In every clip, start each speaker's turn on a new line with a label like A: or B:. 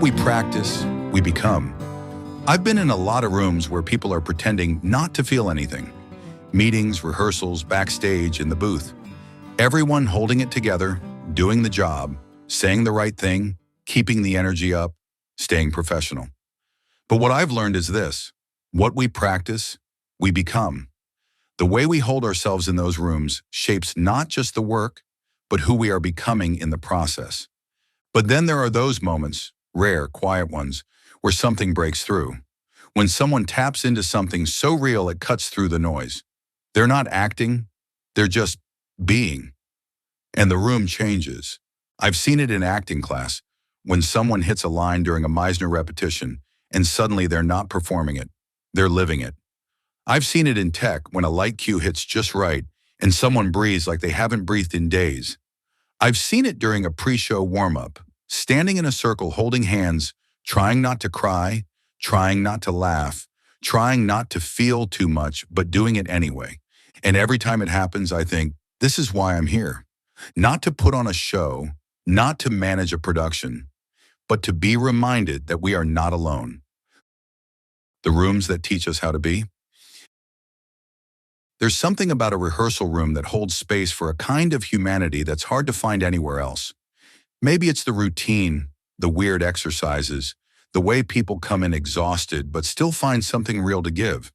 A: we practice, we become. I've been in a lot of rooms where people are pretending not to feel anything. Meetings, rehearsals, backstage, in the booth. Everyone holding it together, doing the job, saying the right thing, keeping the energy up, staying professional. But what I've learned is this: what we practice, we become. The way we hold ourselves in those rooms shapes not just the work, but who we are becoming in the process. But then there are those moments, rare, quiet ones, where something breaks through. When someone taps into something so real it cuts through the noise. They're not acting, they're just being. And the room changes. I've seen it in acting class, when someone hits a line during a Meisner repetition, and suddenly they're not performing it, they're living it. I've seen it in tech when a light cue hits just right, and someone breathes like they haven't breathed in days. I've seen it during a pre-show warm-up, standing in a circle holding hands, trying not to cry, trying not to laugh, trying not to feel too much, but doing it anyway. And every time it happens, I think, this is why I'm here. Not to put on a show, not to manage a production, but to be reminded that we are not alone. The rooms that teach us how to be. There's something about a rehearsal room that holds space for a kind of humanity that's hard to find anywhere else. Maybe it's the routine, the weird exercises, the way people come in exhausted but still find something real to give.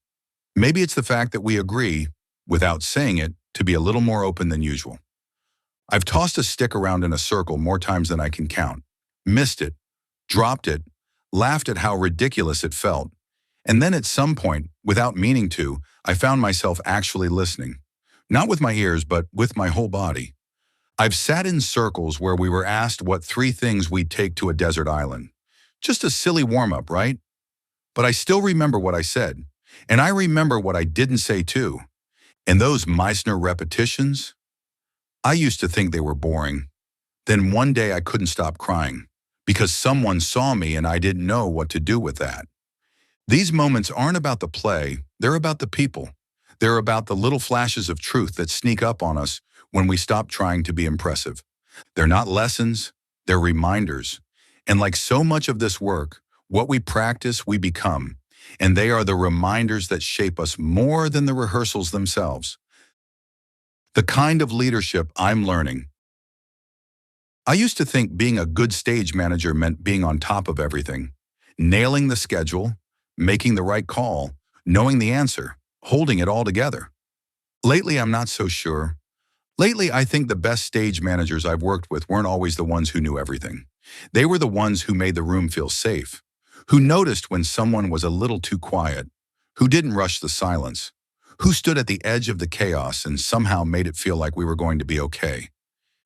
A: Maybe it's the fact that we agree, without saying it, to be a little more open than usual. I've tossed a stick around in a circle more times than I can count, missed it, dropped it, laughed at how ridiculous it felt, and then at some point, without meaning to, I found myself actually listening. Not with my ears, but with my whole body. I've sat in circles where we were asked what 3 things we'd take to a desert island. Just a silly warm-up, right? But I still remember what I said, and I remember what I didn't say too. And those Meisner repetitions, I used to think they were boring. Then one day I couldn't stop crying, because someone saw me and I didn't know what to do with that. These moments aren't about the play, they're about the people. They're about the little flashes of truth that sneak up on us when we stop trying to be impressive. They're not lessons, they're reminders. And like so much of this work, what we practice, we become. And they are the reminders that shape us more than the rehearsals themselves. The kind of leadership I'm learning. I used to think being a good stage manager meant being on top of everything, nailing the schedule, making the right call, knowing the answer, holding it all together. Lately, I'm not so sure. Lately, I think the best stage managers I've worked with weren't always the ones who knew everything. They were the ones who made the room feel safe, who noticed when someone was a little too quiet, who didn't rush the silence, who stood at the edge of the chaos and somehow made it feel like we were going to be okay.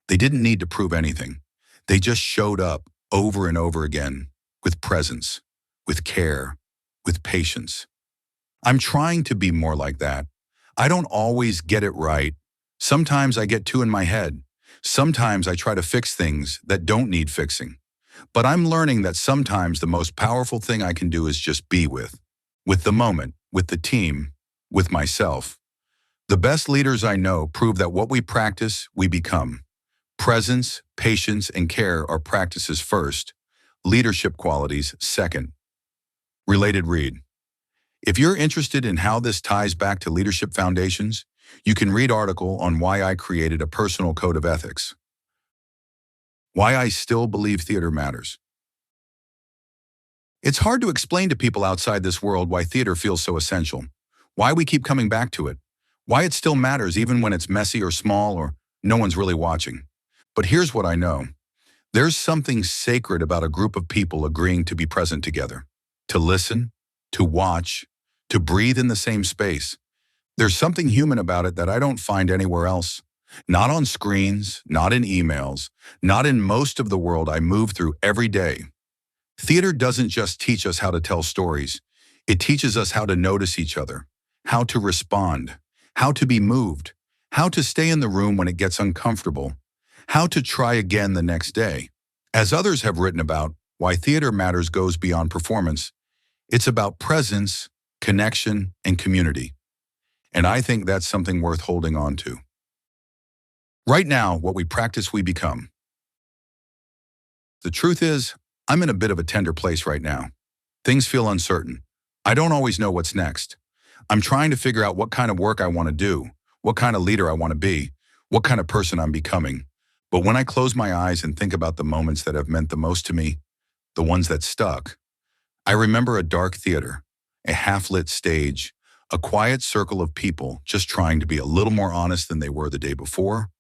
A: They didn't need to prove anything. They just showed up over and over again, with presence, with care, with patience. I'm trying to be more like that. I don't always get it right. Sometimes I get too in my head. Sometimes I try to fix things that don't need fixing. But I'm learning that sometimes the most powerful thing I can do is just be with the moment, with the team, with myself. The best leaders I know prove that what we practice, we become. Presence, patience, and care are practices first. Leadership qualities second. Related read. If you're interested in how this ties back to leadership foundations, you can read article on why I created a personal code of ethics. Why I still believe theater matters. It's hard to explain to people outside this world why theater feels so essential, why we keep coming back to it, why it still matters even when it's messy or small or no one's really watching. But here's what I know. There's something sacred about a group of people agreeing to be present together, to listen, to watch, to breathe in the same space. There's something human about it that I don't find anywhere else. Not on screens, not in emails, not in most of the world I move through every day. Theater doesn't just teach us how to tell stories. It teaches us how to notice each other, how to respond, how to be moved, how to stay in the room when it gets uncomfortable, how to try again the next day. As others have written about, why theater matters goes beyond performance. It's about presence, connection, and community. And I think that's something worth holding on to. Right now, what we practice, we become. The truth is, I'm in a bit of a tender place right now. Things feel uncertain. I don't always know what's next. I'm trying to figure out what kind of work I want to do, what kind of leader I want to be, what kind of person I'm becoming. But when I close my eyes and think about the moments that have meant the most to me, the ones that stuck, I remember a dark theater, a half-lit stage, a quiet circle of people just trying to be a little more honest than they were the day before.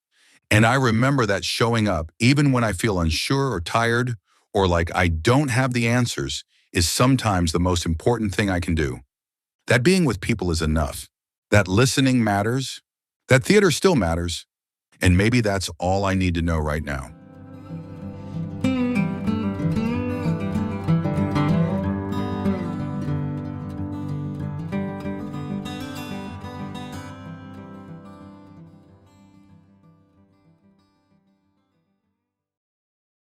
A: And I remember that showing up, even when I feel unsure or tired, or like I don't have the answers, is sometimes the most important thing I can do. That being with people is enough. That listening matters. That theater still matters. And maybe that's all I need to know right now.